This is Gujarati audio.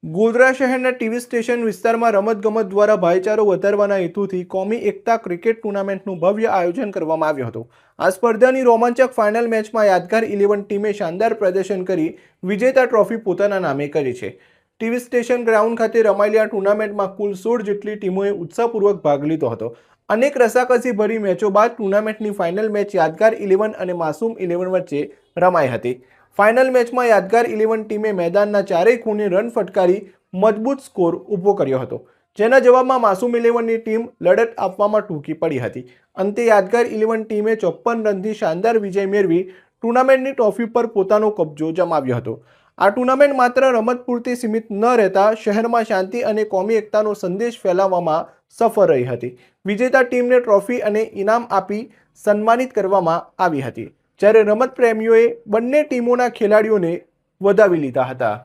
ગોધરા શહેરના ટીવી સ્ટેશન વિસ્તારમાં રમતગમત દ્વારા ભાઈચારો વધારવાના હેતુથી કોમી એકતા ક્રિકેટ ટુર્નામેન્ટનું ભવ્ય આયોજન કરવામાં આવ્યું હતું। આ સ્પર્ધાની રોમાંચક ફાઇનલ મેચમાં યાદગાર 11 ટીમે શાનદાર પ્રદર્શન કરી વિજેતા ટ્રોફી પોતાના નામે કરી છે। ટીવી સ્ટેશન ગ્રાઉન્ડ ખાતે રમાયેલી આ ટુર્નામેન્ટમાં કુલ 16 જેટલી ટીમોએ ઉત્સાહપૂર્વક ભાગ લીધો હતો। અનેક રસાકસીભરી મેચો બાદ ટુર્નામેન્ટની ફાઇનલ મેચ યાદગાર 11 અને માસૂમ 11 વચ્ચે રમાઈ હતી। ફાઇનલ મેચમાં યાદગાર 11 ટીમે મેદાનના ચારેય ખૂણે રન ફટકારી મજબૂત સ્કોર ઊભો કર્યો હતો, જેના જવાબમાં માસૂમ 11ની ટીમ લડત આપવામાં ટૂંકી પડી હતી। અંતે યાદગાર 11 ટીમે 54 રનથી શાનદાર વિજય મેળવી ટુર્નામેન્ટની ટ્રોફી પર પોતાનો કબજો જમાવ્યો હતો। આ ટુર્નામેન્ટ માત્ર રમત પૂરતી સીમિત ન રહેતા શહેરમાં શાંતિ અને કોમી એકતાનો સંદેશ ફેલાવવામાં સફળ રહી હતી। વિજેતા ટીમને ટ્રોફી અને ઇનામ આપી સન્માનિત કરવામાં આવી હતી, જ્યારે રમત પ્રેમીઓએ બંને ટીમોના ખેલાડીઓને વધાવી લીધા હતા।